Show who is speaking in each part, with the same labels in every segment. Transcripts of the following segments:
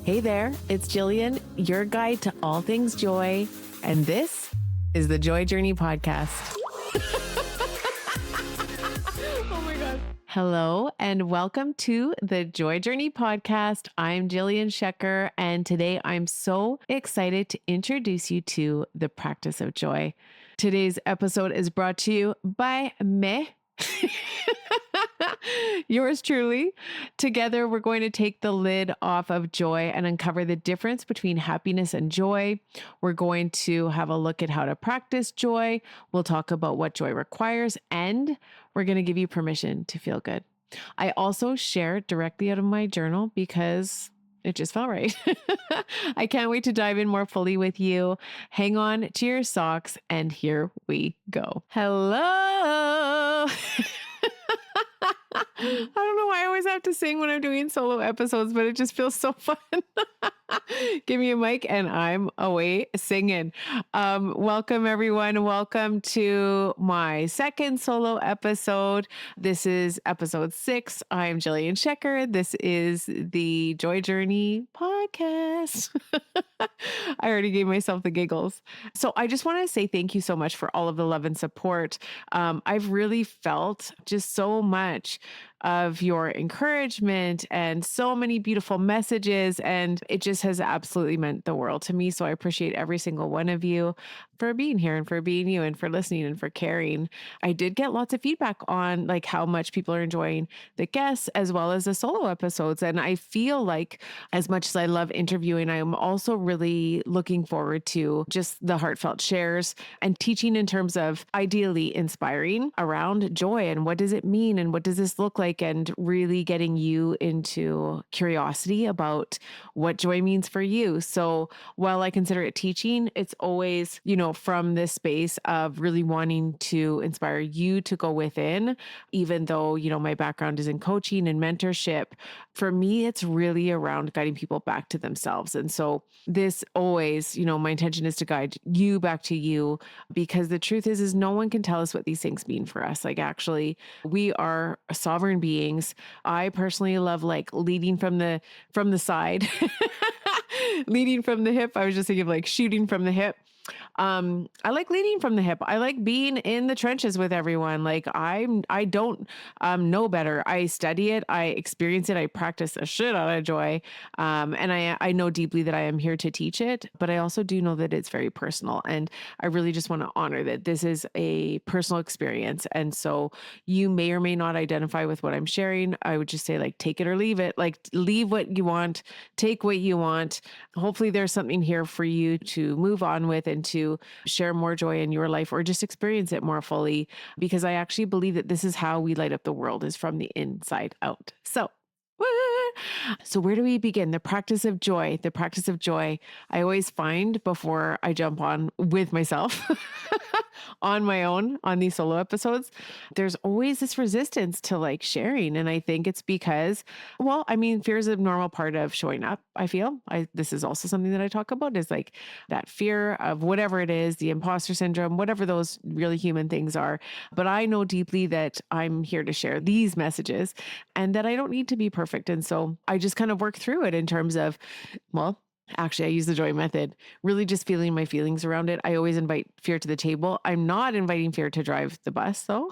Speaker 1: Hey there, it's Jillian, your guide to all things joy, and this is the Joy Journey Podcast. Oh my God. Hello, and welcome to the Joy Journey Podcast. I'm Jillian Shecker, and today I'm so excited to introduce you to the practice of joy. Today's episode is brought to you by me. Yours truly. Together, we're going to take the lid off of joy and uncover the difference between happiness and joy. We're going to have a look at how to practice joy. We'll talk about what joy requires, and we're going to give you permission to feel good. I also share directly out of my journal because it just felt right. I can't wait to dive in more fully with you. Hang on to your socks, and here we go. Hello. I don't know why I always have to sing when I'm doing solo episodes, but it just feels so fun. Give me a mic and I'm away singing. Welcome everyone. Welcome to my second solo episode. This is episode 6. I'm Jillian Shecker. This is the Joy Journey Podcast. I already gave myself the giggles. So I just want to say thank you so much for all of the love and support. I've really felt just so much of your encouragement and so many beautiful messages. And it just has absolutely meant the world to me. So I appreciate every single one of you for being here and for being you and for listening and for caring. I did get lots of feedback on like how much people are enjoying the guests as well as the solo episodes. And I feel like as much as I love interviewing, I'm also really looking forward to just the heartfelt shares and teaching in terms of ideally inspiring around joy and what does it mean and what does this look like, and really getting you into curiosity about what joy means for you. So while I consider it teaching, it's always, from this space of really wanting to inspire you to go within, even though, my background is in coaching and mentorship. For me, it's really around guiding people back to themselves. And so this always, my intention is to guide you back to you, because the truth is no one can tell us what these things mean for us. Like actually, we are sovereign beings. I personally love like leading from the side, leading from the hip. I was just thinking of like shooting from the hip. I like leading from the hip. I like being in the trenches with everyone. Like I don't know better. I study it. I experience it. I practice the shit out of joy. And I know deeply that I am here to teach it, but I also do know that it's very personal. And I really just want to honor that this is a personal experience. And so you may or may not identify with what I'm sharing. I would just say like, take it or leave it. Like leave what you want, take what you want. Hopefully there's something here for you to move on with and to share more joy in your life or just experience it more fully, because I actually believe that this is how we light up the world, is from the inside out. So where do we begin? The practice of joy. The practice of joy, I always find before I jump on with myself on my own on these solo episodes, there's always this resistance to like sharing. And I think it's because, fear is a normal part of showing up. I feel this is also something that I talk about, is like that fear of whatever it is, the imposter syndrome, whatever those really human things are. But I know deeply that I'm here to share these messages and that I don't need to be perfect. And so I just kind of work through it in terms of, actually, I use the joy method, really just feeling my feelings around it. I always invite fear to the table. I'm not inviting fear to drive the bus, though.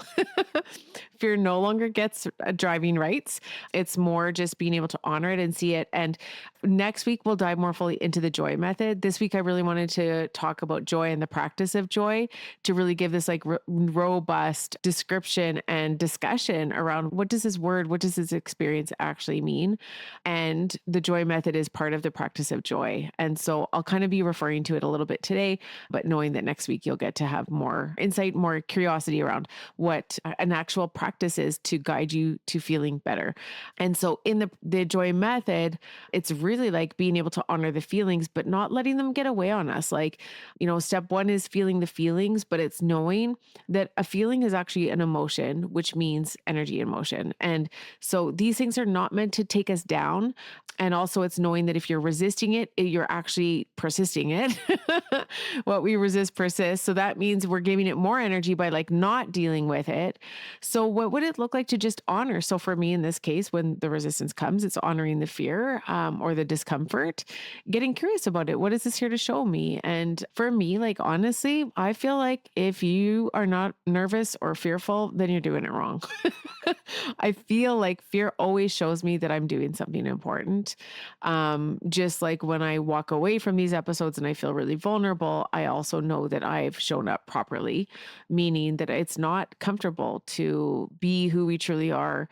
Speaker 1: Fear no longer gets driving rights. It's more just being able to honor it and see it. And next week, we'll dive more fully into the joy method. This week, I really wanted to talk about joy and the practice of joy, to really give this like robust description and discussion around what does this experience actually mean? And the joy method is part of the practice of joy. And so I'll kind of be referring to it a little bit today, but knowing that next week you'll get to have more insight, more curiosity around what an actual practice is to guide you to feeling better. And so in the joy method, it's really like being able to honor the feelings, but not letting them get away on us. Like, step 1 is feeling the feelings, but it's knowing that a feeling is actually an emotion, which means energy in motion. And so these things are not meant to take us down. And also it's knowing that if you're resisting it, you're actually persisting it. What we resist persists. So that means we're giving it more energy by like not dealing with it. So what would it look like to just honor? So for me in this case, when the resistance comes, it's honoring the fear or the discomfort, getting curious about it. What is this here to show me? And for me, like honestly, I feel like if you are not nervous or fearful, then you're doing it wrong. I feel like fear always shows me that I'm doing something important. Just like when I walk away from these episodes and I feel really vulnerable, I also know that I've shown up properly, meaning that it's not comfortable to be who we truly are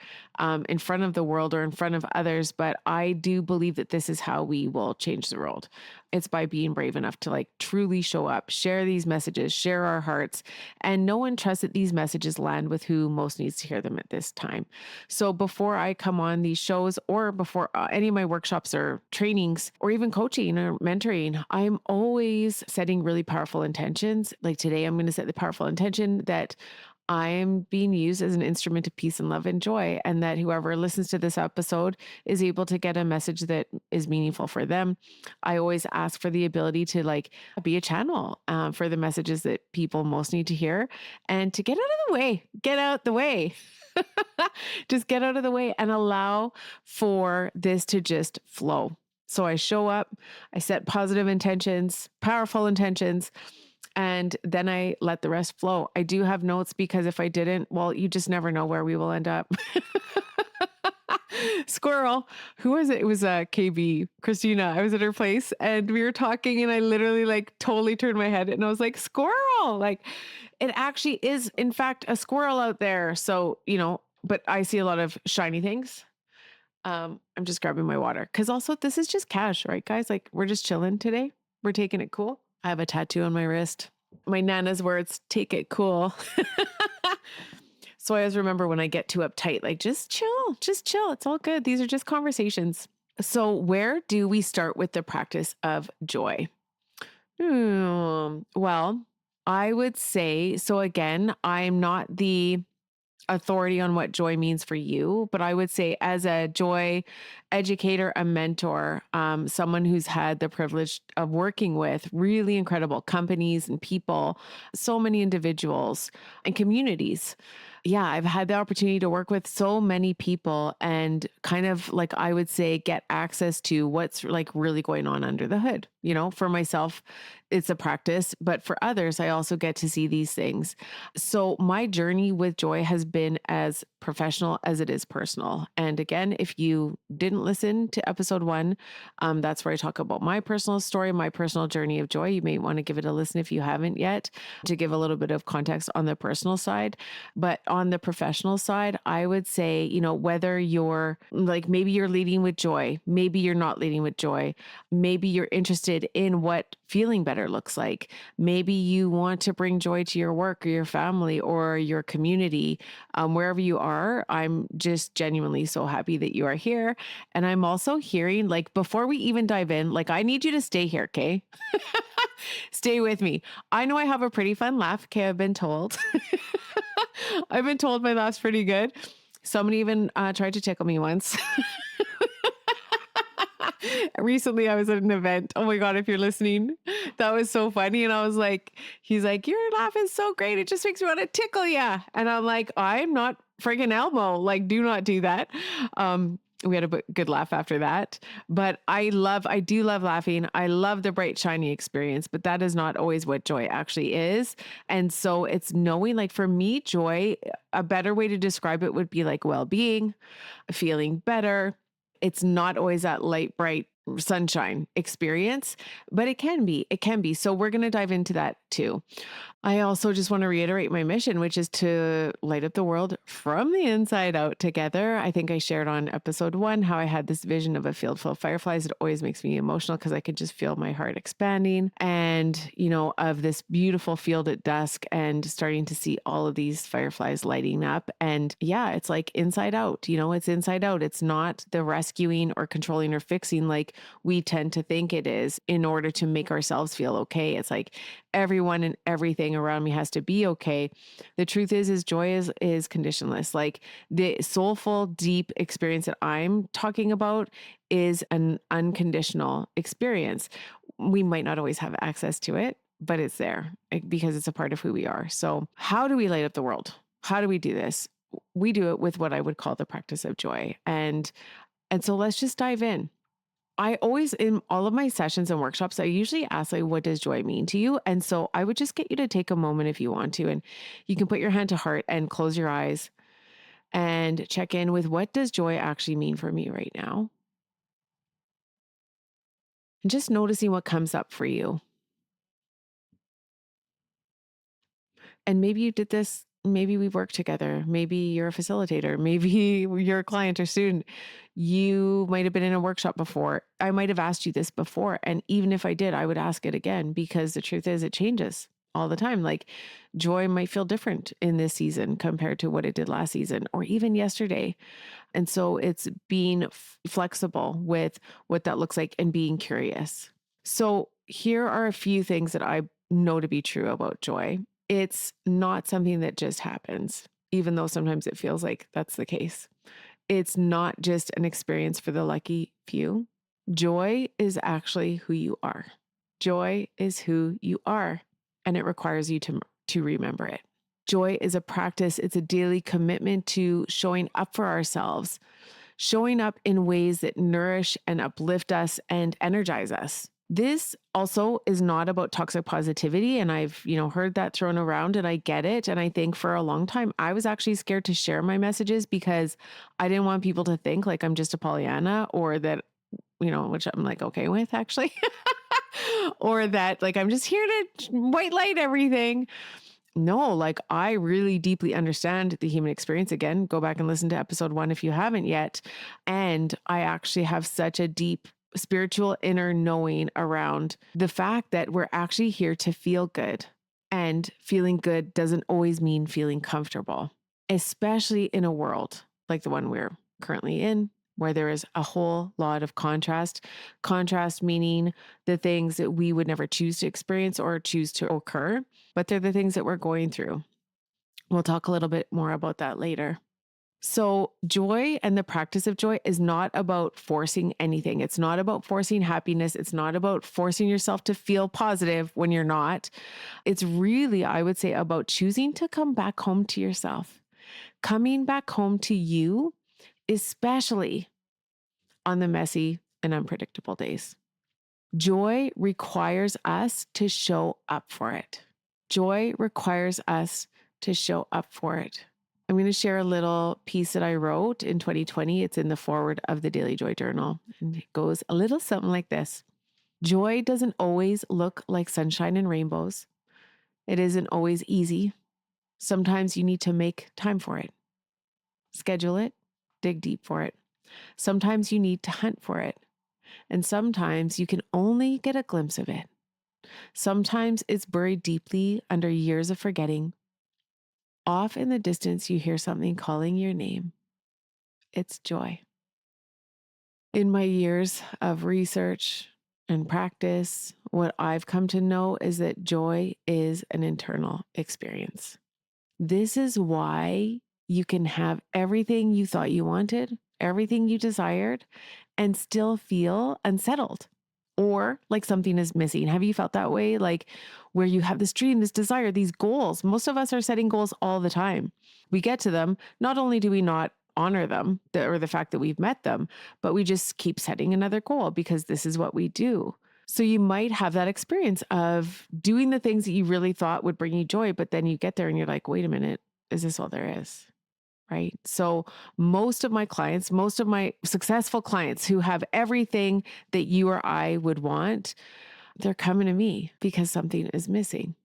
Speaker 1: in front of the world or in front of others. But I do believe that this is how we will change the world. It's by being brave enough to like truly show up, share these messages, share our hearts, and know and trust that these messages land with who most needs to hear them at this time. So before I come on these shows or before any of my workshops or trainings or even coaching or mentoring, I'm always setting really powerful intentions. Like today, I'm going to set the powerful intention that I am being used as an instrument of peace and love and joy, and that whoever listens to this episode is able to get a message that is meaningful for them. I always ask for the ability to like be a channel for the messages that people most need to hear and to get out of the way, get out the way. Just get out of the way and allow for this to just flow. So I show up, I set positive intentions, powerful intentions, and then I let the rest flow. I do have notes because if I didn't, well, you just never know where we will end up. Squirrel. Who was it? It was KB, Christina. I was at her place and we were talking and I literally like totally turned my head and I was like, squirrel. Like it actually is, in fact, a squirrel out there. So, but I see a lot of shiny things. I'm just grabbing my water because also this is just cash, right, guys? Like we're just chilling today. We're taking it cool. I have a tattoo on my wrist. My Nana's words, take it cool. So I always remember when I get too uptight, like just chill, just chill. It's all good. These are just conversations. So where do we start with the practice of joy? Well, I would say, so again, I'm not the authority on what joy means for you, but I would say as a joy educator, a mentor, someone who's had the privilege of working with really incredible companies and people, so many individuals and communities. Yeah, I've had the opportunity to work with so many people and kind of like I would say get access to what's like really going on under the hood. For myself, it's a practice, but for others, I also get to see these things. So my journey with joy has been as professional as it is personal. And again, if you didn't listen to episode 1, that's where I talk about my personal story, my personal journey of joy. You may want to give it a listen if you haven't yet to give a little bit of context on the personal side. But on the professional side, I would say, whether you're like, maybe you're leading with joy, maybe you're not leading with joy, maybe you're interested in what feeling better looks like. Maybe you want to bring joy to your work or your family or your community, wherever you are. I'm just genuinely so happy that you are here. And I'm also hearing, like, before we even dive in, like, I need you to stay here, okay? Stay with me. I know I have a pretty fun laugh, okay? I've been told. I've been told my laugh's pretty good. Somebody even tried to tickle me once. Recently, I was at an event. Oh my God, if you're listening, that was so funny. And I was like, he's like, your laugh is so great. It just makes me want to tickle ya. And I'm like, I'm not friggin' Elmo. Like, do not do that. We had a good laugh after that, but I do love laughing. I love the bright, shiny experience, but that is not always what joy actually is. And so it's knowing, like for me, joy, a better way to describe it would be like well-being, feeling better. It's not always that light, bright sunshine experience, but it can be. So we're going to dive into that too. I also just want to reiterate my mission, which is to light up the world from the inside out together. I think I shared on episode 1 how I had this vision of a field full of fireflies. It always makes me emotional because I could just feel my heart expanding and, of this beautiful field at dusk and starting to see all of these fireflies lighting up. And yeah, it's like inside out, it's inside out. It's not the rescuing or controlling or fixing like we tend to think it is in order to make ourselves feel okay. It's like everyone and everything around me has to be okay. The truth is joy is conditionless. Like the soulful, deep experience that I'm talking about is an unconditional experience. We might not always have access to it, but it's there because it's a part of who we are. So how do we light up the world? How do we do this? we do it with what I would call the practice of joy. And so let's just dive in. I always, in all of my sessions and workshops, I usually ask, like, what does joy mean to you? And so I would just get you to take a moment if you want to, and you can put your hand to heart and close your eyes and check in with, what does joy actually mean for me right now? And just noticing what comes up for you. And maybe you did this, maybe we work together, maybe you're a facilitator, maybe you're a client or student. You might have been in a workshop before. I might have asked you this before. And even if I did, I would ask it again, because the truth is it changes all the time. Like, joy might feel different in this season compared to what it did last season or even yesterday. And so it's being flexible with what that looks like and being curious. So here are a few things that I know to be true about joy. It's not something that just happens, even though sometimes it feels like that's the case. It's not just an experience for the lucky few. Joy is actually who you are. Joy is who you are, and it requires you to remember it. Joy is a practice. It's a daily commitment to showing up for ourselves, showing up in ways that nourish and uplift us and energize us. This also is not about toxic positivity. And I've, heard that thrown around, and I get it. And I think for a long time, I was actually scared to share my messages because I didn't want people to think like I'm just a Pollyanna, or that, which I'm like, okay with actually, or that like, I'm just here to white light everything. No, like, I really deeply understand the human experience. Again, go back and listen to episode 1 if you haven't yet. And I actually have such a deep spiritual inner knowing around the fact that we're actually here to feel good. And feeling good doesn't always mean feeling comfortable, especially in a world like the one we're currently in, where there is a whole lot of contrast. Contrast meaning the things that we would never choose to experience or choose to occur, but they're the things that we're going through. We'll talk a little bit more about that later. So, joy and the practice of joy is not about forcing anything. It's not about forcing happiness. It's not about forcing yourself to feel positive when you're not. It's really, I would say, about choosing to come back home to yourself, coming back home to you, especially on the messy and unpredictable days. Joy requires us to show up for it. Joy requires us to show up for it. I'm going to share a little piece that I wrote in 2020. It's in the foreword of the Daily Joy Journal. And it goes a little something like this. Joy doesn't always look like sunshine and rainbows. It isn't always easy. Sometimes you need to make time for it. Schedule it, dig deep for it. Sometimes you need to hunt for it. And sometimes you can only get a glimpse of it. Sometimes it's buried deeply under years of forgetting. Off in the distance, you hear something calling your name. It's joy. In my years of research and practice, what I've come to know is that joy is an internal experience. This is why you can have everything you thought you wanted, everything you desired, and still feel unsettled or like something is missing. Have you felt that way? Like, where you have this dream, this desire, these goals. Most of us are setting goals all the time. We get to them. Not only do we not honor them or the fact that we've met them, but we just keep setting another goal because this is what we do. So you might have that experience of doing the things that you really thought would bring you joy, but then you get there and you're like, wait a minute, is this all there is? Right? So most of my clients, most of my successful clients who have everything that you or I would want, they're coming to me because something is missing.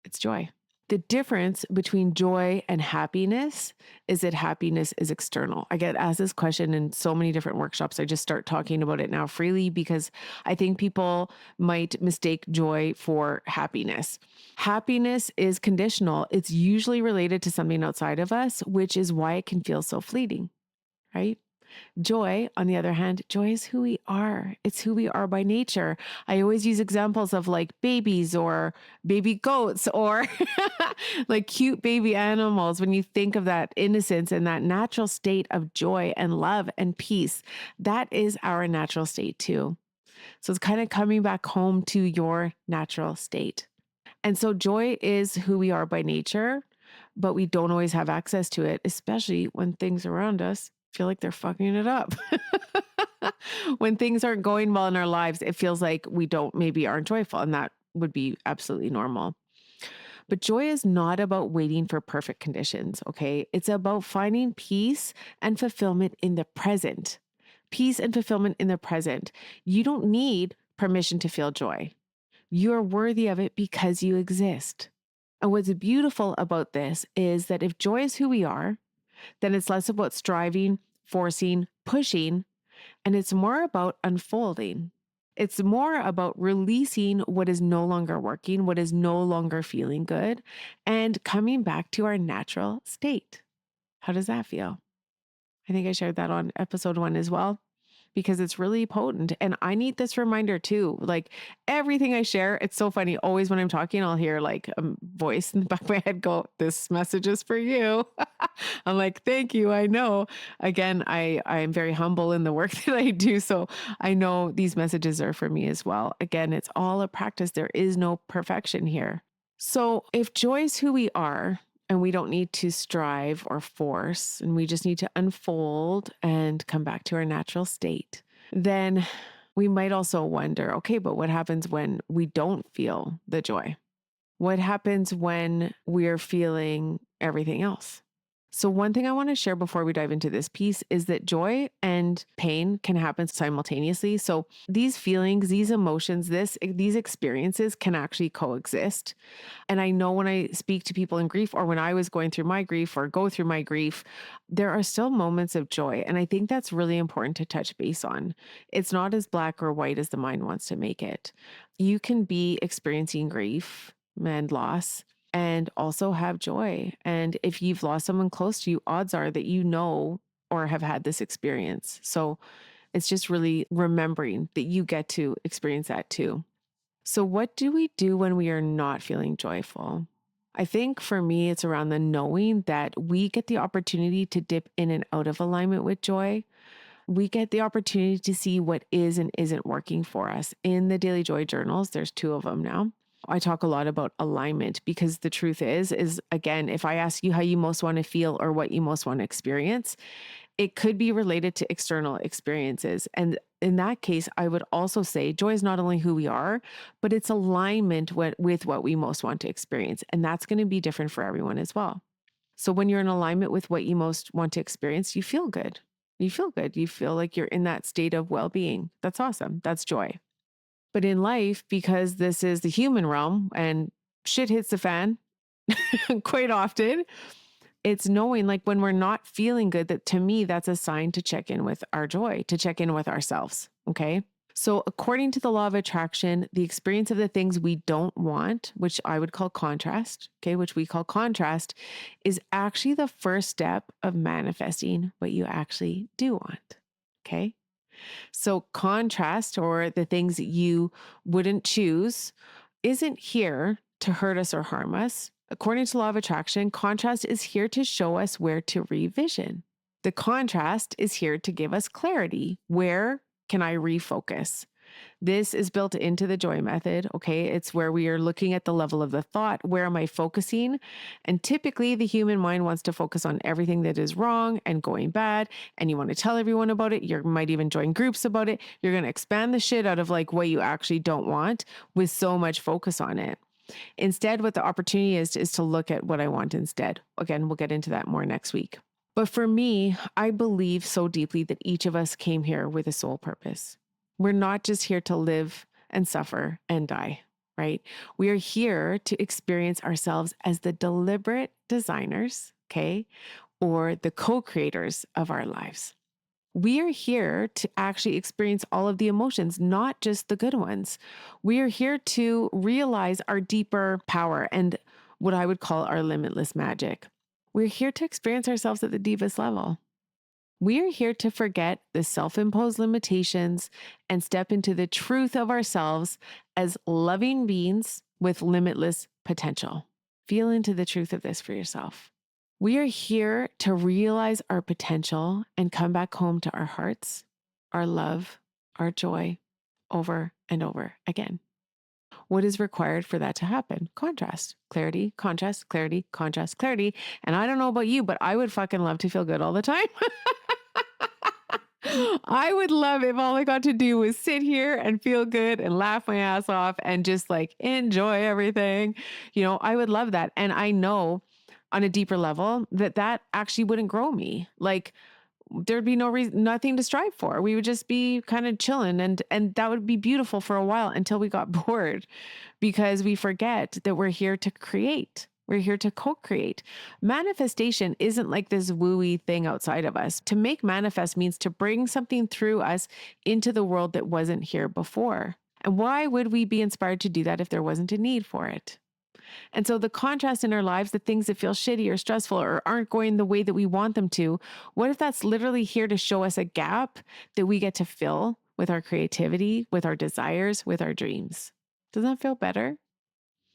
Speaker 1: It's joy. The difference between joy and happiness is that happiness is external. I get asked this question in so many different workshops. I just start talking about it now freely because I think people might mistake joy for happiness. Happiness is conditional. It's usually related to something outside of us, which is why it can feel so fleeting, right? Joy, on the other hand, joy is who we are. It's who we are by nature. I always use examples of like babies or baby goats or like cute baby animals. When you think of that innocence and that natural state of joy and love and peace, that is our natural state too. So it's kind of coming back home to your natural state. And so joy is who we are by nature, but we don't always have access to it, especially when things around us feel like they're fucking it up. When things aren't going well in our lives, it feels like we maybe aren't joyful, and that would be absolutely normal. But joy is not about waiting for perfect conditions, okay? It's about finding peace and fulfillment in the present. Peace and fulfillment in the present. You don't need permission to feel joy. You're worthy of it because you exist. And what's beautiful about this is that if joy is who we are, then it's less about striving, forcing, pushing, and it's more about unfolding. It's more about releasing what is no longer working, what is no longer feeling good, and coming back to our natural state. How does that feel? I think I shared that on episode 1 as well, because it's really potent. And I need this reminder too. Like everything I share, it's so funny. Always when I'm talking, I'll hear like a voice in the back of my head go, "This message is for you." I'm like, "Thank you. I know." Again, I am very humble in the work that I do. So I know these messages are for me as well. Again, it's all a practice. There is no perfection here. So if joy is who we are, and we don't need to strive or force, and we just need to unfold and come back to our natural state, then we might also wonder, okay, but what happens when we don't feel the joy? What happens when we're feeling everything else? So, one thing I want to share before we dive into this piece is that joy and pain can happen simultaneously. So, these feelings, these emotions, these experiences can actually coexist. And I know when I speak to people in grief, or when I was going through my grief or go through my grief, there are still moments of joy. And I think that's really important to touch base on. It's not as black or white as the mind wants to make it. You can be experiencing grief and loss and also have joy. And if you've lost someone close to you, odds are that you know or have had this experience. So it's just really remembering that you get to experience that too. So, what do we do when we are not feeling joyful? I think for me, it's around the knowing that we get the opportunity to dip in and out of alignment with joy. We get the opportunity to see what is and isn't working for us. In the daily joy journals, there's 2 of them now. I talk a lot about alignment because the truth is again, if I ask you how you most want to feel or what you most want to experience, it could be related to external experiences. And in that case, I would also say joy is not only who we are, but it's alignment with what we most want to experience. And that's going to be different for everyone as well. So when you're in alignment with what you most want to experience, you feel good. You feel good. You feel like you're in that state of well being. That's awesome. That's joy. But in life, because this is the human realm and shit hits the fan quite often, it's knowing like when we're not feeling good, that to me, that's a sign to check in with our joy, to check in with ourselves. Okay. So, according to the law of attraction, the experience of the things we don't want, which I would call contrast, okay, which we call contrast, is actually the first step of manifesting what you actually do want. Okay. So, contrast, or the things that you wouldn't choose, isn't here to hurt us or harm us. According to law of attraction, contrast is here to show us where to revision. The contrast is here to give us clarity. Where can I refocus? This is built into the joy method. Okay. It's where we are looking at the level of the thought. Where am I focusing? And typically the human mind wants to focus on everything that is wrong and going bad. And you want to tell everyone about it. You might even join groups about it. You're going to expand the shit out of like what you actually don't want with so much focus on it. Instead, what the opportunity is to look at what I want instead. Again, we'll get into that more next week. But for me, I believe so deeply that each of us came here with a soul purpose. We're not just here to live and suffer and die, right? We are here to experience ourselves as the deliberate designers, okay, or the co-creators of our lives. We are here to actually experience all of the emotions, not just the good ones. We are here to realize our deeper power and what I would call our limitless magic. We're here to experience ourselves at the deepest level. We are here to forget the self-imposed limitations and step into the truth of ourselves as loving beings with limitless potential. Feel into the truth of this for yourself. We are here to realize our potential and come back home to our hearts, our love, our joy over and over again. What is required for that to happen? Contrast, clarity, contrast, clarity, contrast, clarity. And I don't know about you, but I would fucking love to feel good all the time. I would love if all I got to do was sit here and feel good and laugh my ass off and just like enjoy everything. I would love that. And I know on a deeper level that that actually wouldn't grow me. Like there'd be no reason, nothing to strive for. We would just be kind of chilling and that would be beautiful for a while until we got bored because we forget that we're here to create. We're here to co-create. Manifestation isn't like this wooey thing outside of us. To make manifest means to bring something through us into the world that wasn't here before. And why would we be inspired to do that if there wasn't a need for it? And so the contrast in our lives, the things that feel shitty or stressful or aren't going the way that we want them to, what if that's literally here to show us a gap that we get to fill with our creativity, with our desires, with our dreams? Doesn't that feel better?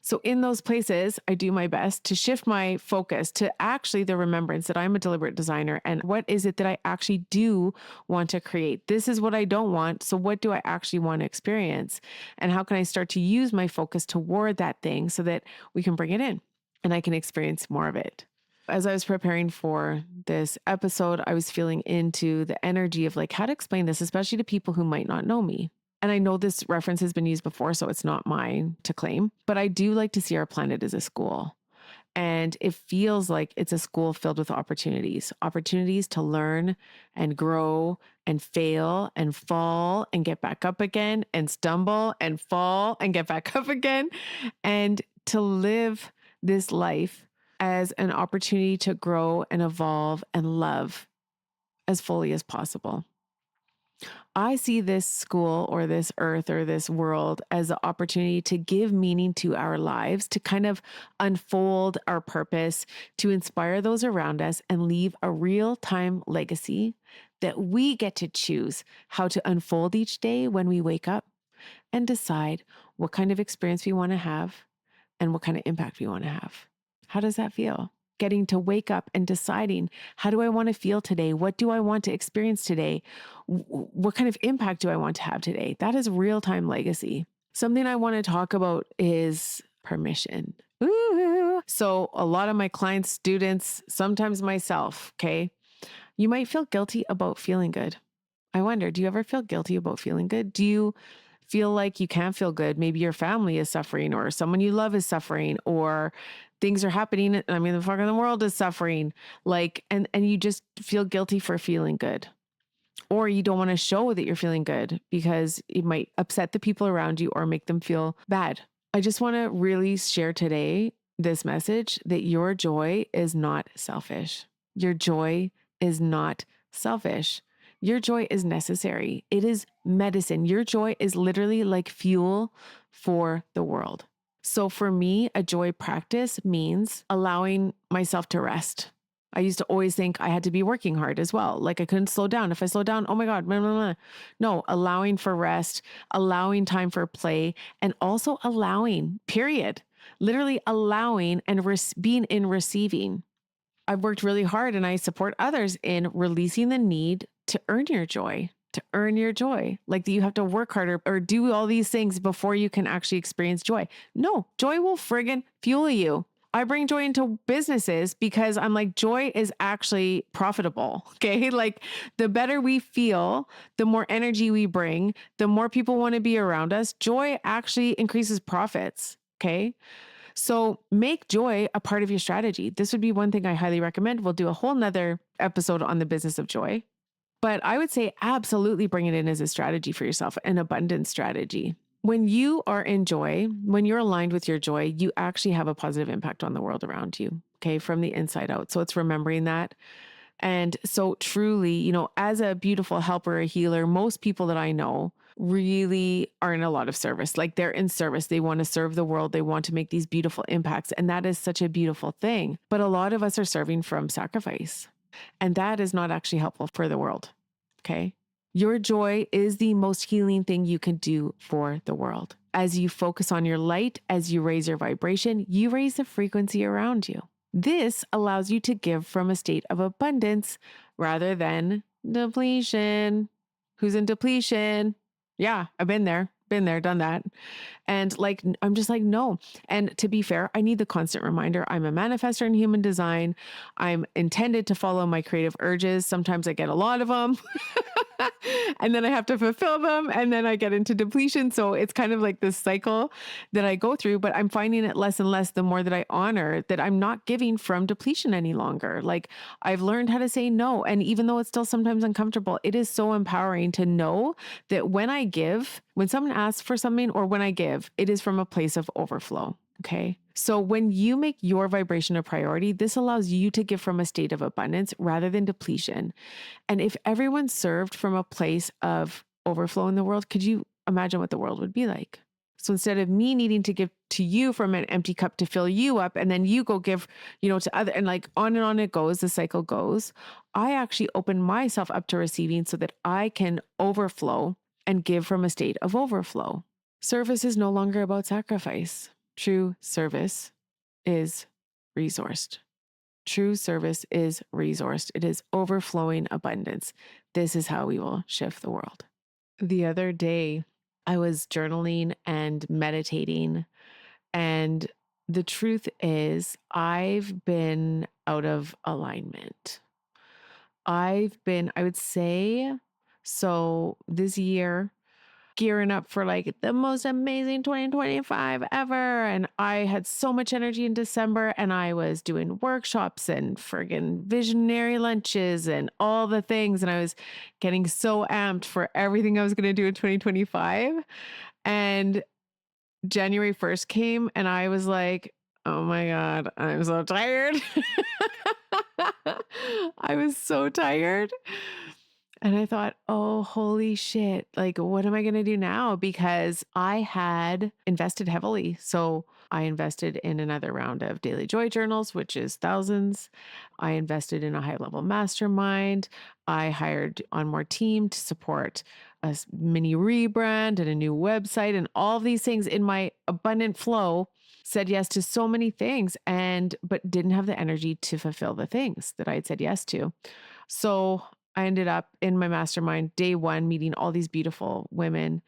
Speaker 1: So in those places, I do my best to shift my focus to actually the remembrance that I'm a deliberate designer and what is it that I actually do want to create? This is what I don't want. So what do I actually want to experience? And how can I start to use my focus toward that thing so that we can bring it in and I can experience more of it? As I was preparing for this episode, I was feeling into the energy of like how to explain this, especially to people who might not know me. And I know this reference has been used before, so it's not mine to claim, but I do like to see our planet as a school. And it feels like it's a school filled with opportunities to learn and grow and fail and fall and get back up again and stumble and fall and get back up again. And to live this life as an opportunity to grow and evolve and love as fully as possible. I see this school or this earth or this world as an opportunity to give meaning to our lives, to kind of unfold our purpose, to inspire those around us and leave a real time legacy that we get to choose how to unfold each day when we wake up and decide what kind of experience we want to have and what kind of impact we want to have. How does that feel? Getting to wake up and deciding, how do I want to feel today? What do I want to experience today? What kind of impact do I want to have today? That is real-time legacy. Something I want to talk about is permission. Ooh. So a lot of my clients, students, sometimes myself, okay, you might feel guilty about feeling good. I wonder, do you ever feel guilty about feeling good? Do you feel like you can't feel good? Maybe your family is suffering or someone you love is suffering or things are happening. I mean, the fucking world is suffering. Like, and you just feel guilty for feeling good. Or you don't want to show that you're feeling good because it might upset the people around you or make them feel bad. I just want to really share today this message that your joy is not selfish. Your joy is not selfish. Your joy is necessary. It is medicine. Your joy is literally like fuel for the world. So for me, a joy practice means allowing myself to rest. I used to always think I had to be working hard as well. Like I couldn't slow down. If I slow down, oh my God, blah, blah, blah. No, allowing for rest, allowing time for play, and also allowing, period. Literally allowing and being in receiving. I've worked really hard and I support others in releasing the need to earn your joy, to earn your joy. Like that you have to work harder or do all these things before you can actually experience joy. No, joy will friggin' fuel you. I bring joy into businesses because I'm like, joy is actually profitable. Okay. Like the better we feel, the more energy we bring, the more people want to be around us. Joy actually increases profits. Okay. So make joy a part of your strategy. This would be one thing I highly recommend. We'll do a whole nother episode on the business of joy, but I would say absolutely bring it in as a strategy for yourself, an abundance strategy. When you are in joy, when you're aligned with your joy, you actually have a positive impact on the world around you, okay, from the inside out. So it's remembering that. And so truly, as a beautiful helper, a healer, most people that I know really are in a lot of service. Like they're in service. They want to serve the world. They want to make these beautiful impacts. And that is such a beautiful thing. But a lot of us are serving from sacrifice. And that is not actually helpful for the world. Okay. Your joy is the most healing thing you can do for the world. As you focus on your light, as you raise your vibration, you raise the frequency around you. This allows you to give from a state of abundance rather than depletion. Who's in depletion? Yeah, I've been there, done that. And like, I'm just like, no. And to be fair, I need the constant reminder. I'm a manifestor in human design. I'm intended to follow my creative urges. Sometimes I get a lot of them and then I have to fulfill them. And then I get into depletion. So it's kind of like this cycle that I go through, but I'm finding it less and less the more that I honor that I'm not giving from depletion any longer. Like I've learned how to say no. And even though it's still sometimes uncomfortable, it is so empowering to know that when I give, when someone asks for something or when I give, it is from a place of overflow. Okay. So when you make your vibration a priority, this allows you to give from a state of abundance rather than depletion. And if everyone served from a place of overflow in the world, could you imagine what the world would be like? So instead of me needing to give to you from an empty cup to fill you up, and then you go give, to other, and like on and on it goes, the cycle goes, I actually open myself up to receiving so that I can overflow and give from a state of overflow. Service is no longer about sacrifice. True service is resourced. True service is resourced. It is overflowing abundance. This is how we will shift the world. The other day, I was journaling and meditating. And the truth is, I've been out of alignment. I would say, so this year, gearing up for like the most amazing 2025 ever. And I had so much energy in December and I was doing workshops and friggin' visionary lunches and all the things. And I was getting so amped for everything I was going to do in 2025. And January 1st came and I was like, oh my God, I'm so tired. I was so tired. And I thought, oh, holy shit. Like, what am I going to do now? Because I had invested heavily. So I invested in another round of daily joy journals, which is thousands. I invested in a high level mastermind. I hired on more team to support a mini rebrand and a new website and all of these things in my abundant flow. Said yes to so many things but didn't have the energy to fulfill the things that I had said yes to. So I ended up in my mastermind day one, meeting all these beautiful women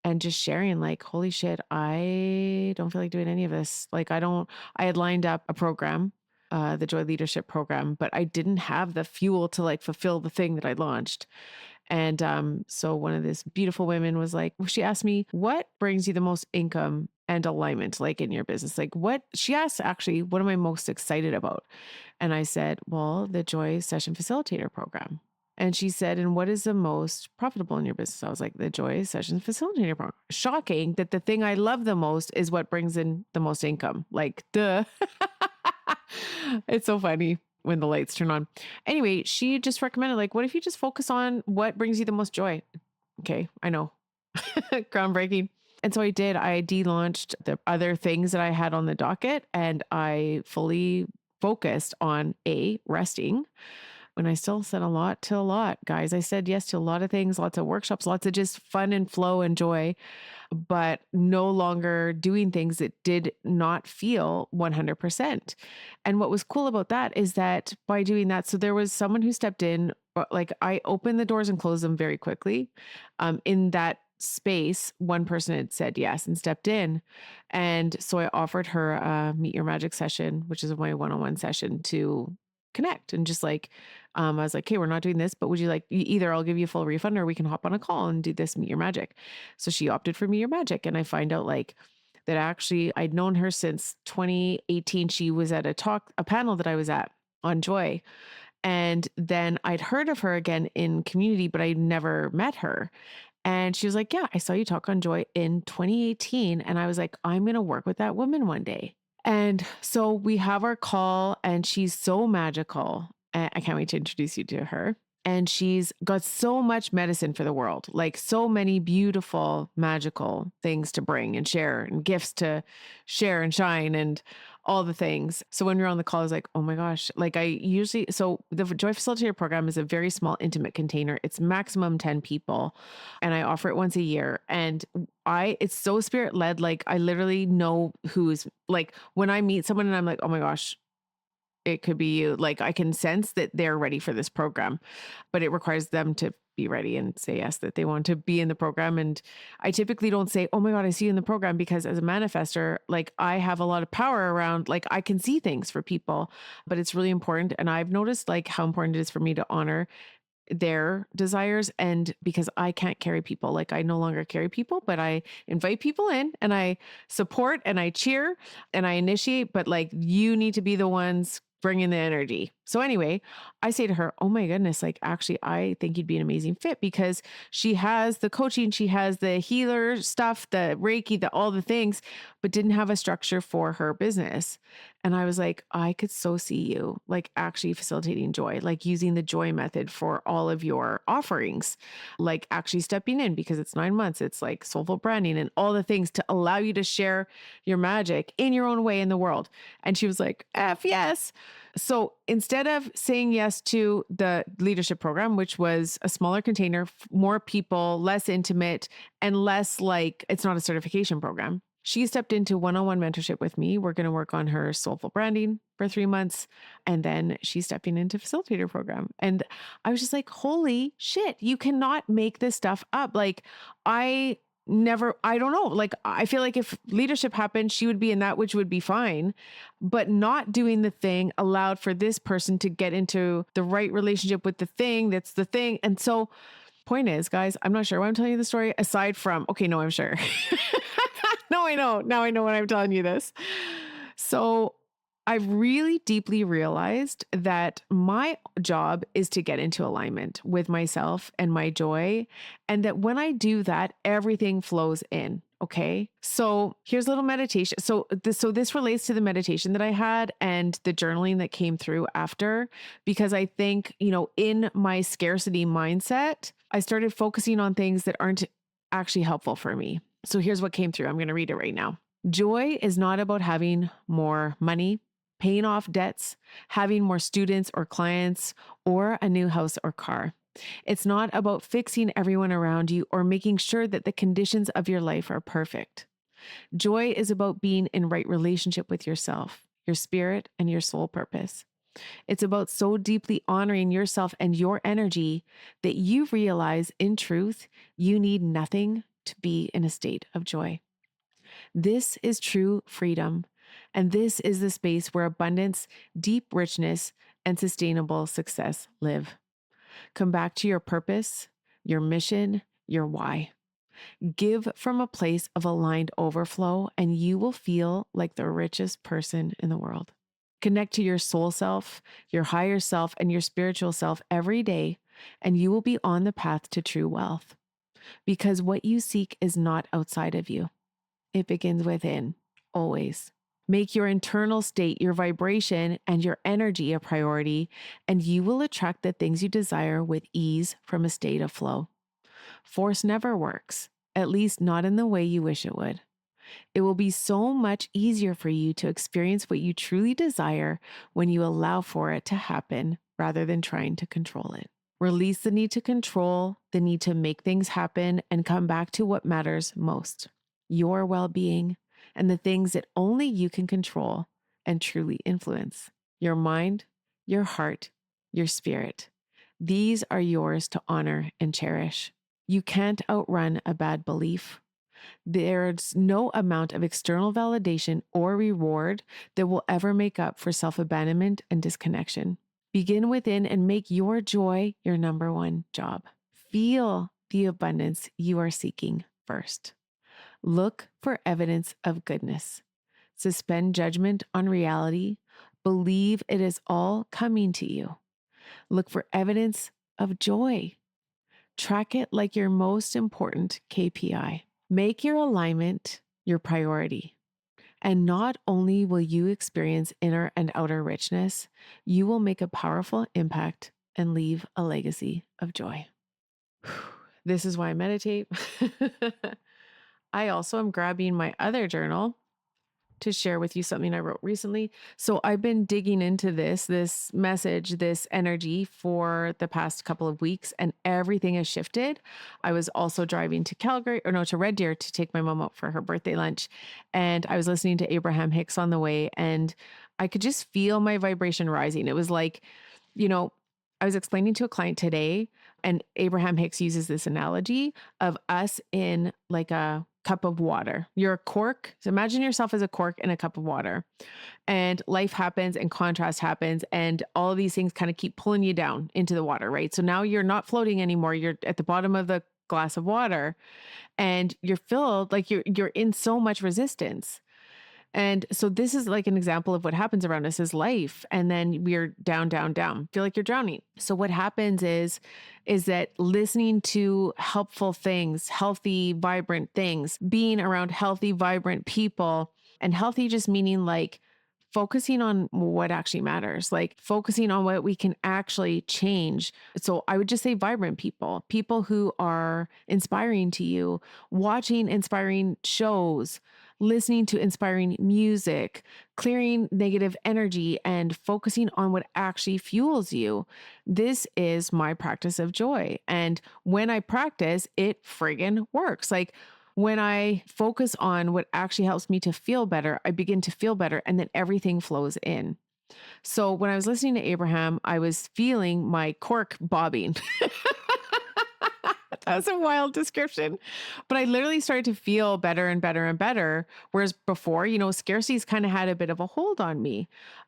Speaker 1: and just sharing like, holy shit, I don't feel like doing any of this. I had lined up a program, the Joy Leadership Program, but I didn't have the fuel to like fulfill the thing that I launched. And so one of these beautiful women was like, she asked me, what brings you the most income and alignment like in your business? She asked actually, what am I most excited about? And I said, well, the Joy Session Facilitator Program. And she said, and what is the most profitable in your business? I was like, the Joy Session Facilitator Program. Shocking that the thing I love the most is what brings in the most income. Like, duh. It's so funny when the lights turn on. Anyway, she just recommended, like, what if you just focus on what brings you the most joy? Okay, I know. Groundbreaking. And so I did. I de-launched the other things that I had on the docket and I fully focused on resting. When I still said a lot to a lot, guys. I said yes to a lot of things, lots of workshops, lots of just fun and flow and joy, but no longer doing things that did not feel 100%. And what was cool about that is that by doing that, so there was someone who stepped in, like I opened the doors and closed them very quickly. In that space, one person had said yes and stepped in. And so I offered her a Meet Your Magic session, which is my one-on-one session to connect and just like, I was like, okay, we're not doing this, but would you like, either I'll give you a full refund or we can hop on a call and do this Meet Your Magic. So she opted for Meet Your Magic. And I find out like that actually I'd known her since 2018. She was at a panel that I was at on Joy. And then I'd heard of her again in community, but I never met her. And she was like, yeah, I saw you talk on Joy in 2018. And I was like, I'm going to work with that woman one day. And so we have our call and she's so magical. I can't wait to introduce you to her. And she's got so much medicine for the world, like so many beautiful, magical things to bring and share and gifts to share and shine and all the things. So when we were on the call, I was like, oh my gosh, like so the Joy Facilitator Program is a very small, intimate container. It's maximum 10 people. And I offer it once a year. And it's so spirit led. Like I literally know who's like, when I meet someone and I'm like, oh my gosh, it could be you. Like I can sense that they're ready for this program, but it requires them to be ready and say yes, that they want to be in the program. And I typically don't say, oh my God, I see you in the program, because as a manifester, like I have a lot of power around, like I can see things for people, but it's really important. And I've noticed like how important it is for me to honor their desires. And because I can't carry people, like I no longer carry people, but I invite people in and I support and I cheer and I initiate, but like you need to be the ones bringing the energy. So anyway, I say to her, oh my goodness, like actually, I think you'd be an amazing fit, because she has the coaching, she has the healer stuff, the Reiki, the all the things, but didn't have a structure for her business. And I was like, I could so see you like actually facilitating joy, like using the joy method for all of your offerings, like actually stepping in, because it's 9 months. It's like soulful branding and all the things to allow you to share your magic in your own way in the world. And she was like, F yes. So instead of saying yes to the leadership program, which was a smaller container, more people, less intimate, and less like it's not a certification program, she stepped into one-on-one mentorship with me. We're going to work on her soulful branding for 3 months. And then she's stepping into facilitator program. And I was just like, holy shit, you cannot make this stuff up. Like I don't know. Like, I feel like if leadership happened, she would be in that, which would be fine. But not doing the thing allowed for this person to get into the right relationship with the thing that's the thing. And so, point is, guys, I'm not sure why I'm telling you the story aside from, okay, no, I'm sure. No, I know. Now I know when I'm telling you this. So I've really deeply realized that my job is to get into alignment with myself and my joy. And that when I do that, everything flows in. Okay. So here's a little meditation. So this relates to the meditation that I had and the journaling that came through after, because I think, in my scarcity mindset, I started focusing on things that aren't actually helpful for me. So here's what came through. I'm going to read it right now. Joy is not about having more money, paying off debts, having more students or clients, or a new house or car. It's not about fixing everyone around you or making sure that the conditions of your life are perfect. Joy is about being in right relationship with yourself, your spirit, and your soul purpose. It's about so deeply honoring yourself and your energy that you realize in truth, you need nothing to be in a state of joy. This is true freedom. And this is the space where abundance, deep richness, and sustainable success live. Come back to your purpose, your mission, your why. Give from a place of aligned overflow, and you will feel like the richest person in the world. Connect to your soul self, your higher self, and your spiritual self every day, and you will be on the path to true wealth. Because what you seek is not outside of you. It begins within, always. Make your internal state, your vibration, and your energy a priority, and you will attract the things you desire with ease from a state of flow. Force never works, at least not in the way you wish it would. It will be so much easier for you to experience what you truly desire when you allow for it to happen rather than trying to control it. Release the need to control, the need to make things happen, and come back to what matters most: your well-being and the things that only you can control and truly influence: your mind, your heart, your spirit. These are yours to honor and cherish. You can't outrun a bad belief. There's no amount of external validation or reward that will ever make up for self-abandonment and disconnection. Begin within and make your joy your number one job. Feel the abundance you are seeking first. Look for evidence of goodness. Suspend judgment on reality. Believe it is all coming to you. Look for evidence of joy. Track it like your most important KPI. Make your alignment your priority. And not only will you experience inner and outer richness, you will make a powerful impact and leave a legacy of joy. This is why I meditate. I also am grabbing my other journal to share with you something I wrote recently. So I've been digging into this message, this energy for the past couple of weeks, and everything has shifted. I was also driving to Red Deer to take my mom out for her birthday lunch. And I was listening to Abraham Hicks on the way, and I could just feel my vibration rising. It was like, I was explaining to a client today And Abraham Hicks uses this analogy of us in like a cup of water. You're a cork. So imagine yourself as a cork in a cup of water, and life happens and contrast happens. And all of these things kind of keep pulling you down into the water, right? So now you're not floating anymore. You're at the bottom of the glass of water, and you're filled like you're in so much resistance. And so this is like an example of what happens around us is life. And then we're down, down, down. Feel like you're drowning. So what happens is that listening to helpful things, healthy, vibrant things, being around healthy, vibrant people, and healthy just meaning like focusing on what actually matters, like focusing on what we can actually change. So I would just say vibrant people, people who are inspiring to you, watching inspiring shows, listening to inspiring music, clearing negative energy, and focusing on what actually fuels you. This is my practice of joy. And when I practice, it friggin' works. Like when I focus on what actually helps me to feel better, I begin to feel better, and then everything flows in. So when I was listening to Abraham, I was feeling my cork bobbing. That was a wild description. But I literally started to feel better and better and better. Whereas before, scarcity's kind of had a bit of a hold on me.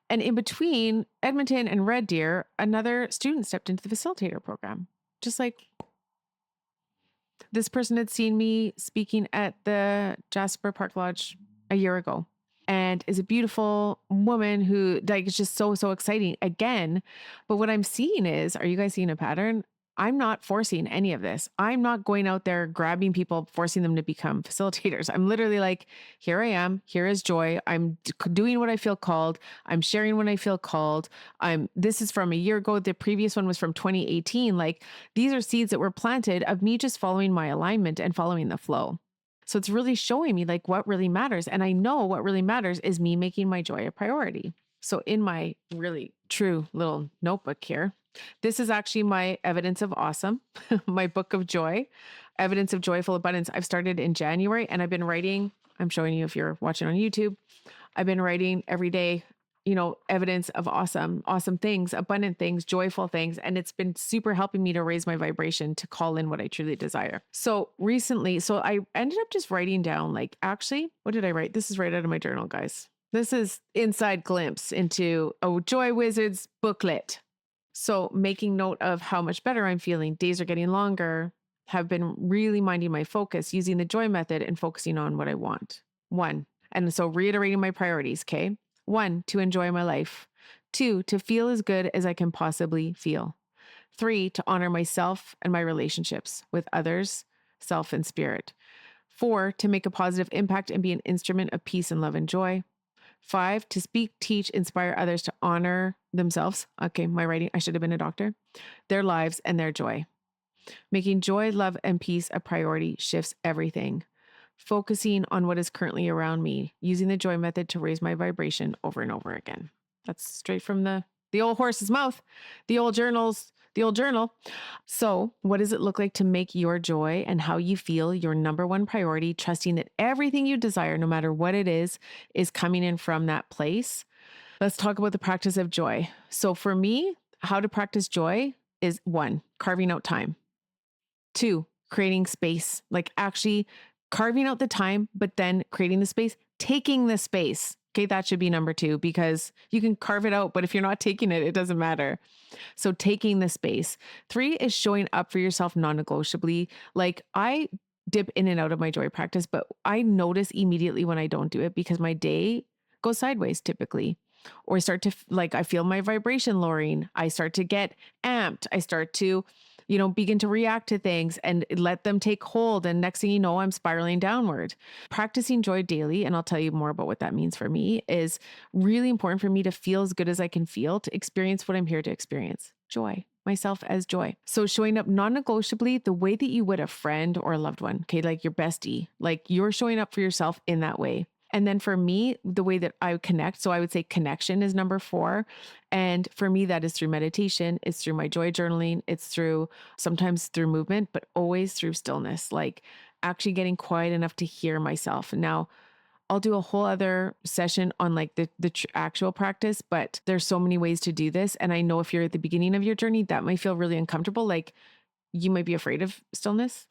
Speaker 1: And in between Edmonton and Red Deer, another student stepped into the facilitator program. Just like this person had seen me speaking at the Jasper Park Lodge a year ago, and is a beautiful woman who like is just so exciting again. But what I'm seeing is, are you guys seeing a pattern? I'm not forcing any of this. I'm not going out there grabbing people, forcing them to become facilitators. I'm literally like, here I am. Here is joy. I'm doing what I feel called. I'm sharing when I feel called. This is from a year ago. The previous one was from 2018. Like these are seeds that were planted of me just following my alignment and following the flow. So it's really showing me like what really matters. And I know what really matters is me making my joy a priority. So in my really true little notebook here, this is actually my evidence of awesome, my book of joy, evidence of joyful abundance. I've started in January, and I've been writing. I'm showing you if you're watching on YouTube. I've been writing every day, evidence of awesome things, abundant things, joyful things. And it's been super helping me to raise my vibration to call in what I truly desire. So recently, I ended up just writing down, like, actually, what did I write? This is right out of my journal, guys. This is inside glimpse into a Joy Wizards booklet. So making note of how much better I'm feeling, days are getting longer, have been really minding my focus, using the joy method and focusing on what I want. 1. And so reiterating my priorities, okay? 1, to enjoy my life. 2, to feel as good as I can possibly feel. 3, to honor myself and my relationships with others, self and spirit. 4, to make a positive impact and be an instrument of peace and love and joy. 5, to speak, teach, inspire others to honor themselves. Okay, my writing, I should have been a doctor. Their lives and their joy. Making joy, love, and peace a priority shifts everything. Focusing on what is currently around me, using the joy method to raise my vibration over and over again. That's straight from the old horse's mouth, the old journal. So what does it look like to make your joy and how you feel your number one priority, trusting that everything you desire, no matter what it is coming in from that place? Let's talk about the practice of joy. So for me, how to practice joy is 1, carving out time. 2, creating space, like actually carving out the time, but then creating the space, taking the space. Okay, that should be number 2, because you can carve it out, but if you're not taking it, it doesn't matter. So taking the space. 3 is showing up for yourself non-negotiably. Like I dip in and out of my joy practice, but I notice immediately when I don't do it because my day goes sideways typically. Or I start to I feel my vibration lowering. I start to get amped. I start to begin to react to things and let them take hold. And next thing you know, I'm spiraling downward. Practicing joy daily, and I'll tell you more about what that means for me, is really important for me to feel as good as I can feel, to experience what I'm here to experience. Joy, myself as joy. So showing up non-negotiably the way that you would a friend or a loved one, okay, like your bestie, like you're showing up for yourself in that way. And then for me, the way that I connect, so I would say connection is number 4. And for me, that is through meditation. It's through my joy journaling. It's sometimes through movement, but always through stillness, like actually getting quiet enough to hear myself. Now, I'll do a whole other session on like the actual practice, but there's so many ways to do this. And I know if you're at the beginning of your journey, that might feel really uncomfortable. Like, You might be afraid of stillness.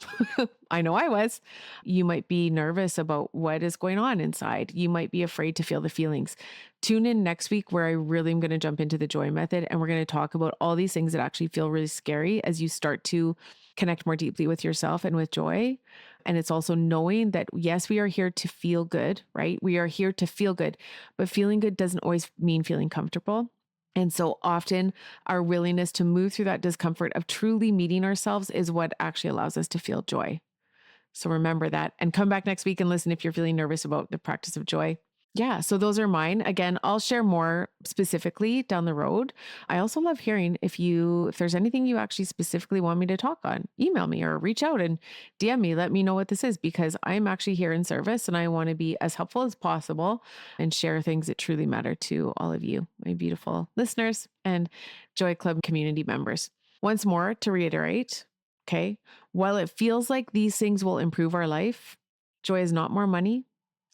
Speaker 1: I know I was. You might be nervous about what is going on inside. You might be afraid to feel the feelings. Tune in next week where I really am going to jump into the joy method and we're going to talk about all these things that actually feel really scary as you start to connect more deeply with yourself and with joy. And it's also knowing that, yes, we are here to feel good, right? We are here to feel good, but feeling good doesn't always mean feeling comfortable. And so often our willingness to move through that discomfort of truly meeting ourselves is what actually allows us to feel joy. So remember that and come back next week and listen if you're feeling nervous about the practice of joy. Yeah, so those are mine. Again, I'll share more specifically down the road. I also love hearing if there's anything you actually specifically want me to talk on, email me or reach out and DM me, let me know what this is because I'm actually here in service and I want to be as helpful as possible and share things that truly matter to all of you, my beautiful listeners and Joy Club community members. Once more to reiterate, okay, while it feels like these things will improve our life, joy is not more money.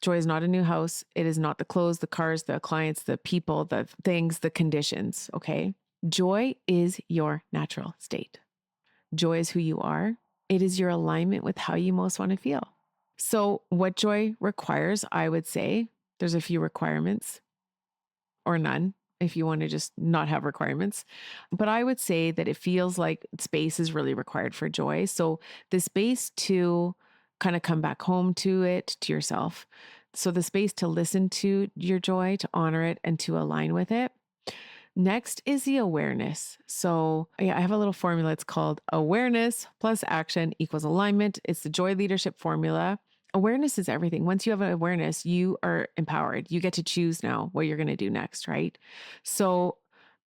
Speaker 1: Joy is not a new house. It is not the clothes, the cars, the clients, the people, the things, the conditions. Okay. Joy is your natural state. Joy is who you are. It is your alignment with how you most want to feel. So, what joy requires, I would say, there's a few requirements or none if you want to just not have requirements. But I would say that it feels like space is really required for joy. So, the space to kind of come back home to it, to yourself. So, the space to listen to your joy, to honor it, and to align with it. Next is the awareness. So, yeah, I have a little formula. It's called awareness plus action equals alignment. It's the joy leadership formula. Awareness is everything. Once you have an awareness, you are empowered. You get to choose now what you're going to do next, right? So,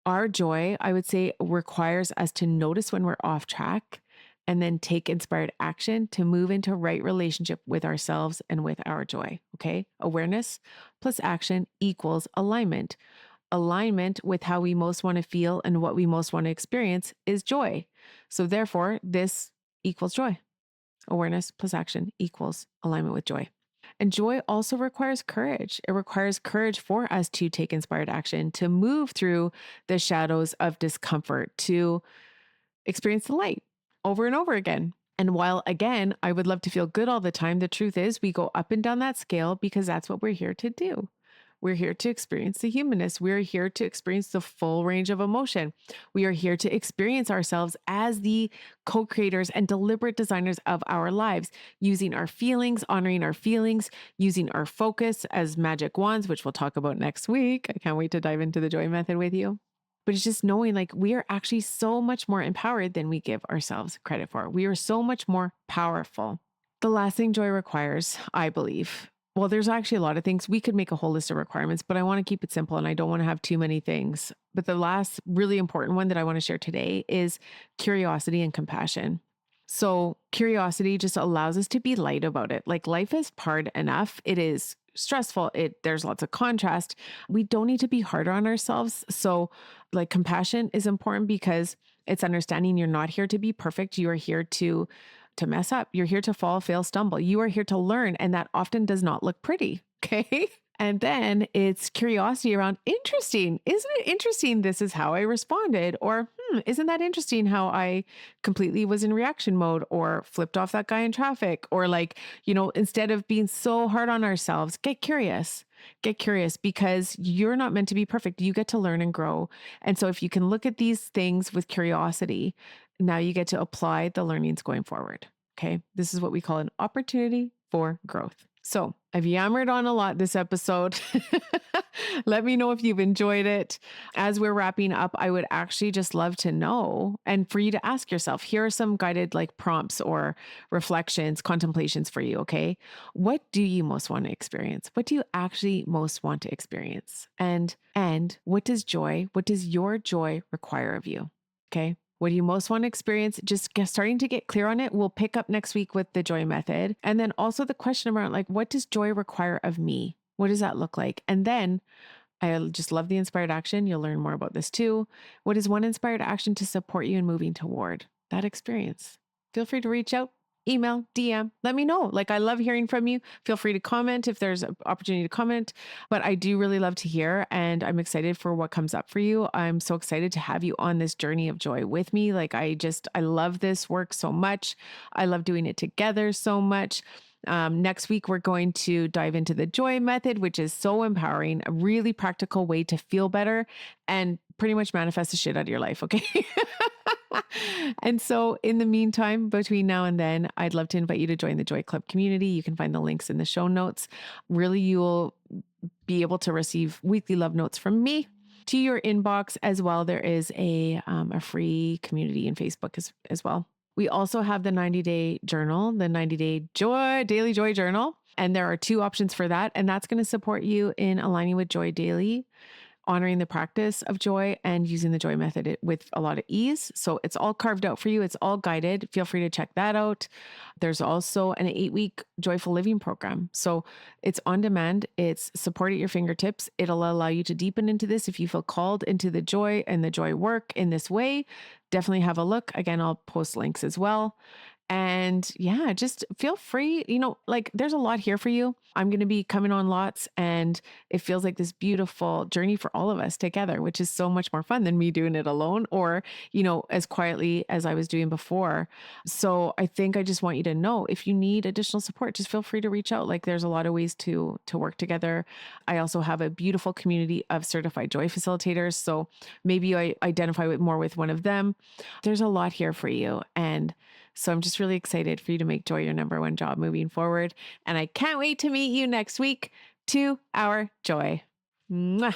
Speaker 1: our joy, I would say, requires us to notice when we're off track and then take inspired action to move into right relationship with ourselves and with our joy. Okay. Awareness plus action equals alignment. Alignment with how we most want to feel and what we most want to experience is joy. So, therefore, this equals joy. Awareness plus action equals alignment with joy. And joy also requires courage. It requires courage for us to take inspired action, to move through the shadows of discomfort, to experience the light over and over again. And while, again, I would love to feel good all the time, the truth is we go up and down that scale because that's what we're here to do. We're here to experience the humanness. We're here to experience the full range of emotion. We are here to experience ourselves as the co-creators and deliberate designers of our lives, using our feelings, honoring our feelings, using our focus as magic wands, which we'll talk about next week. I can't wait to dive into the joy method with you. But it's just knowing like we are actually so much more empowered than we give ourselves credit for. We are so much more powerful. The last thing joy requires, I believe, well, there's actually a lot of things. We could make a whole list of requirements, but I want to keep it simple and I don't want to have too many things. But the last really important one that I want to share today is curiosity and compassion. So curiosity just allows us to be light about it. Like life is hard enough. It is stressful. There's lots of contrast. We don't need to be harder on ourselves. So like compassion is important because it's understanding you're not here to be perfect. You are here to mess up. You're here to fall, fail, stumble. You are here to learn. And that often does not look pretty. Okay. And then it's curiosity around interesting. Isn't it interesting? This is how I responded. Or, isn't that interesting how I completely was in reaction mode or flipped off that guy in traffic? Or like, instead of being so hard on ourselves, get curious. Get curious because you're not meant to be perfect. You get to learn and grow. And so if you can look at these things with curiosity, now you get to apply the learnings going forward. Okay. This is what we call an opportunity for growth. So I've yammered on a lot this episode. Let me know if you've enjoyed it. As we're wrapping up, I would actually just love to know and for you to ask yourself, here are some guided like prompts or reflections, contemplations for you. Okay. What do you most want to experience? What do you actually most want to experience? And what does your joy require of you? Okay. What do you most want to experience? Just starting to get clear on it. We'll pick up next week with the joy method. And then also the question around like, what does joy require of me? What does that look like? And then I just love the inspired action. You'll learn more about this too. What is one inspired action to support you in moving toward that experience? Feel free to reach out. email, DM, let me know. Like, I love hearing from you. Feel free to comment if there's an opportunity to comment, but I do really love to hear, and I'm excited for what comes up for you. I'm so excited to have you on this journey of joy with me. Like, I love this work so much. I love doing it together so much. Next week, we're going to dive into the joy method, which is so empowering, a really practical way to feel better and pretty much manifest the shit out of your life. Okay. And so, in the meantime, between now and then, I'd love to invite you to join the Joy Club community. You can find the links in the show notes. Really, you'll be able to receive weekly love notes from me to your inbox as well. There is a free community in Facebook as well. We also have the 90-day journal, the 90-day joy daily joy journal. And there are two options for that. And that's going to support you in aligning with joy daily, honoring the practice of joy, and using the joy method with a lot of ease. So it's all carved out for you. It's all guided. Feel free to check that out. There's also an 8-week joyful living program. So it's on demand. It's support at your fingertips. It'll allow you to deepen into this. If you feel called into the joy and the joy work in this way, definitely have a look. Again, I'll post links as well. And yeah, just feel free. Like, there's a lot here for you. I'm going to be coming on lots, and it feels like this beautiful journey for all of us together, which is so much more fun than me doing it alone or, as quietly as I was doing before. So I think I just want you to know, if you need additional support, just feel free to reach out. Like, there's a lot of ways to work together. I also have a beautiful community of certified joy facilitators. So maybe you identify more with one of them. There's a lot here for you. And so I'm just really excited for you to make joy your number one job moving forward. And I can't wait to meet you next week to our joy. Mwah.